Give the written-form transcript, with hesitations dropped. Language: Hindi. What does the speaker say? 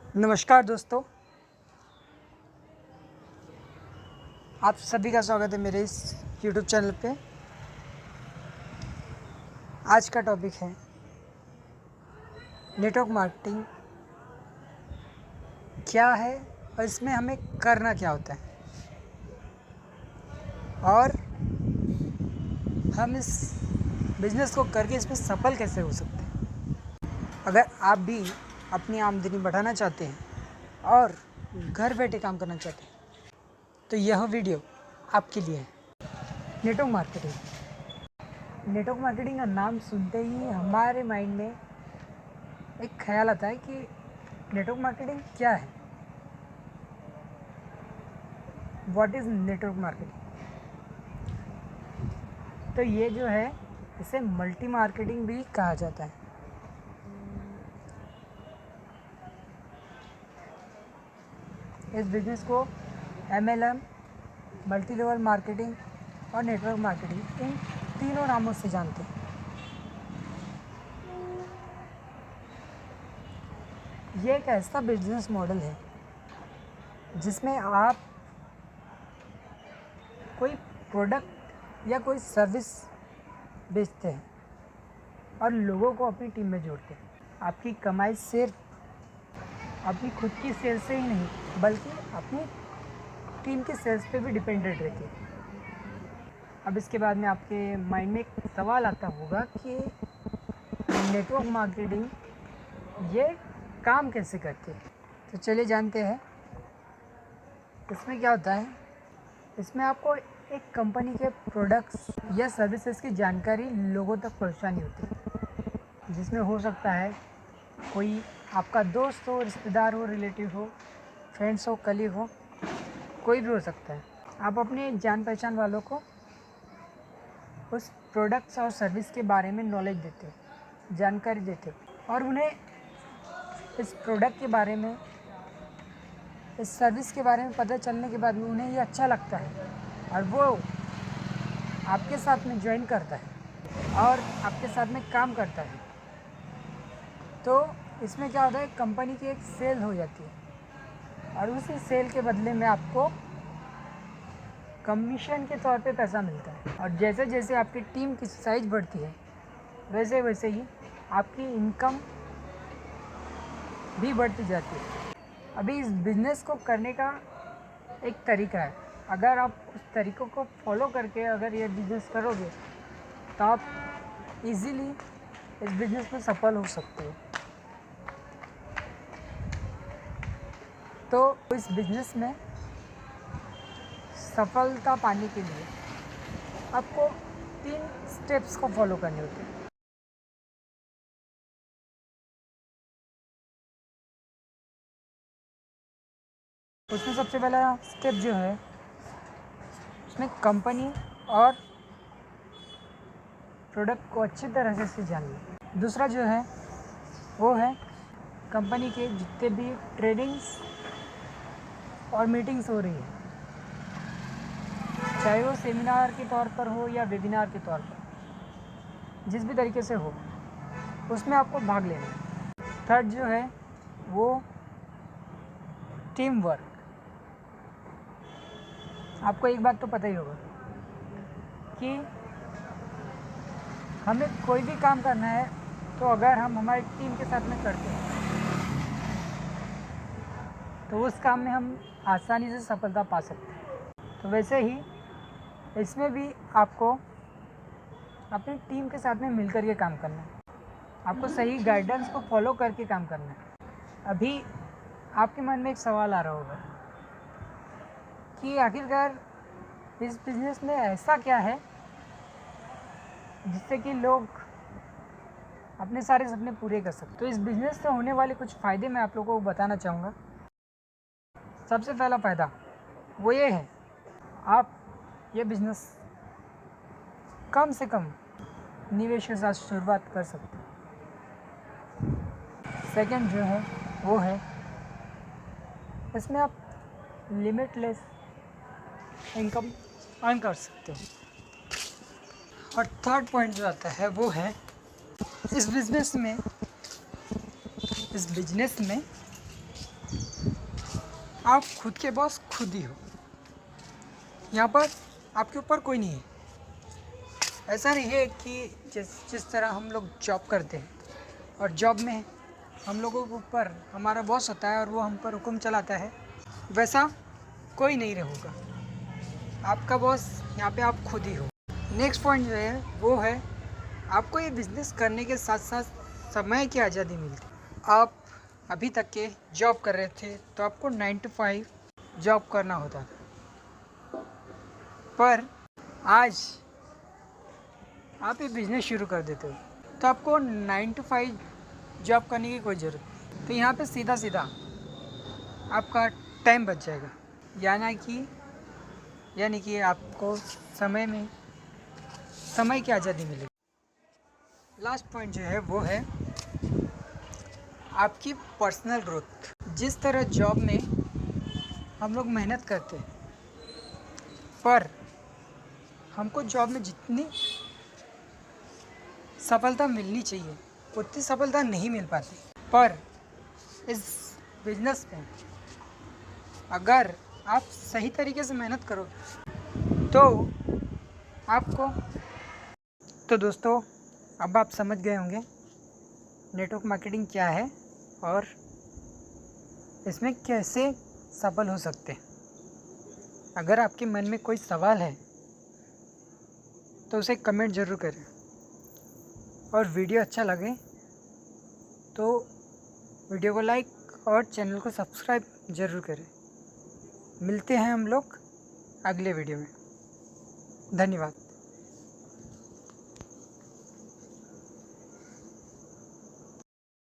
नमस्कार दोस्तों, आप सभी का स्वागत है मेरे इस YouTube चैनल पे। आज का टॉपिक है नेटवर्क मार्केटिंग क्या है और इसमें हमें करना क्या होता है और हम इस बिज़नेस को करके इसमें सफल कैसे हो सकते हैं। अगर आप भी अपनी आमदनी बढ़ाना चाहते हैं और घर बैठे काम करना चाहते हैं तो यह वीडियो आपके लिए है। नेटवर्क मार्केटिंग का नाम सुनते ही हमारे माइंड में एक ख्याल आता है कि नेटवर्क मार्केटिंग क्या है, व्हाट इज़ नेटवर्क मार्केटिंग। तो ये जो है इसे मल्टी मार्केटिंग भी कहा जाता है। इस बिज़नेस को MLM, मल्टी लेवल मार्केटिंग और नेटवर्क मार्केटिंग इन तीनों नामों से जानते हैं। ये एक ऐसा बिजनेस मॉडल है जिसमें आप कोई प्रोडक्ट या कोई सर्विस बेचते हैं और लोगों को अपनी टीम में जोड़ते हैं। आपकी कमाई सिर्फ अपनी खुद की सेल्स से ही नहीं बल्कि अपनी टीम की सेल्स पे भी डिपेंडेंट रहती है। अब इसके बाद में आपके माइंड में एक सवाल आता होगा कि नेटवर्क मार्केटिंग ये काम कैसे करती है। तो चलिए जानते हैं इसमें क्या होता है। इसमें आपको एक कंपनी के प्रोडक्ट्स या सर्विसेज की जानकारी लोगों तक पहुंचानी होती है, जिसमें हो सकता है कोई आपका दोस्त हो, रिश्तेदार हो, रिलेटिव हो, फ्रेंड्स हो, कलीग हो, कोई भी हो सकता है। आप अपने जान पहचान वालों को उस प्रोडक्ट्स और सर्विस के बारे में नॉलेज देते हो, जानकारी देते हो और उन्हें इस प्रोडक्ट के बारे में, इस सर्विस के बारे में पता चलने के बाद में उन्हें ये अच्छा लगता है और वो आपके साथ में ज्वाइन करता है और आपके साथ में काम करता है। तो इसमें क्या होता है, कंपनी की एक सेल हो जाती है और उसी सेल के बदले में आपको कमीशन के तौर पे पैसा मिलता है। और जैसे जैसे आपकी टीम की साइज बढ़ती है वैसे वैसे ही आपकी इनकम भी बढ़ती जाती है। अभी इस बिज़नेस को करने का एक तरीका है। अगर आप उस तरीक़ों को फॉलो करके अगर ये बिज़नेस करोगे तो आप इजीली इस बिज़नेस में सफल हो सकते हो। तो इस बिज़नेस में सफलता पाने के लिए आपको 3 स्टेप्स को फॉलो करने होते हैं। उसमें सबसे पहला स्टेप जो है उसमें कंपनी और प्रोडक्ट को अच्छी तरह से जानना। दूसरा जो है वो है कंपनी के जितने भी ट्रेडिंग्स और मीटिंग्स हो रही है, चाहे वो सेमिनार के तौर पर हो या वेबिनार के तौर पर, जिस भी तरीके से हो उसमें आपको भाग लेना है। थर्ड जो है वो टीम वर्क। आपको एक बात तो पता ही होगा कि हमें कोई भी काम करना है तो अगर हम हमारी टीम के साथ में करते हैं तो उस काम में हम आसानी से सफलता पा सकते हैं। तो वैसे ही इसमें भी आपको अपनी टीम के साथ में मिलकर के काम करना है। आपको सही गाइडेंस को फॉलो करके काम करना है। अभी आपके मन में एक सवाल आ रहा होगा कि आखिरकार इस बिज़नेस में ऐसा क्या है जिससे कि लोग अपने सारे सपने पूरे कर सकते। तो इस बिज़नेस से होने वाले कुछ फ़ायदे मैं आप लोगों को बताना चाहूँगा। सबसे पहला फ़ायदा वो ये है, आप ये बिज़नेस कम से कम निवेश के साथ शुरुआत कर सकते हैं। सेकंड जो है वो है इसमें आप लिमिटलेस इनकम अर्न कर सकते हो। और थर्ड पॉइंट जो आता है वो है इस बिज़नेस में आप खुद के बॉस खुद ही हो। यहाँ पर आपके ऊपर कोई नहीं है। ऐसा नहीं है कि जिस तरह हम लोग जॉब करते हैं और जॉब में हम लोगों के ऊपर हमारा बॉस होता है और वो हम पर हुक्म चलाता है, वैसा कोई नहीं रहेगा। आपका बॉस यहाँ पे आप खुद ही हो। नेक्स्ट पॉइंट जो है वो है, आपको ये बिज़नेस करने के साथ साथ समय की आज़ादी मिलती। आप अभी तक के जॉब कर रहे थे तो आपको 9 to 5 जॉब करना होता था, पर आज आप ये बिज़नेस शुरू कर देते हो तो आपको 9 to 5 जॉब करने की कोई ज़रूरत नहीं। तो यहाँ पे सीधा सीधा आपका टाइम बच जाएगा, यानी कि आपको समय की आज़ादी मिलेगी। लास्ट पॉइंट जो है वो है आपकी पर्सनल ग्रोथ। जिस तरह जॉब में हम लोग मेहनत करते हैं, पर हमको जॉब में जितनी सफलता मिलनी चाहिए उतनी सफलता नहीं मिल पाती। पर इस बिजनेस में अगर आप सही तरीके से मेहनत करो तो आपको तो दोस्तों, अब आप समझ गए होंगे नेटवर्क मार्केटिंग क्या है और इसमें कैसे सफल हो सकते हैं। अगर आपके मन में कोई सवाल है तो उसे कमेंट ज़रूर करें, और वीडियो अच्छा लगे तो वीडियो को लाइक और चैनल को सब्सक्राइब ज़रूर करें। मिलते हैं हम लोग अगले वीडियो में। धन्यवाद।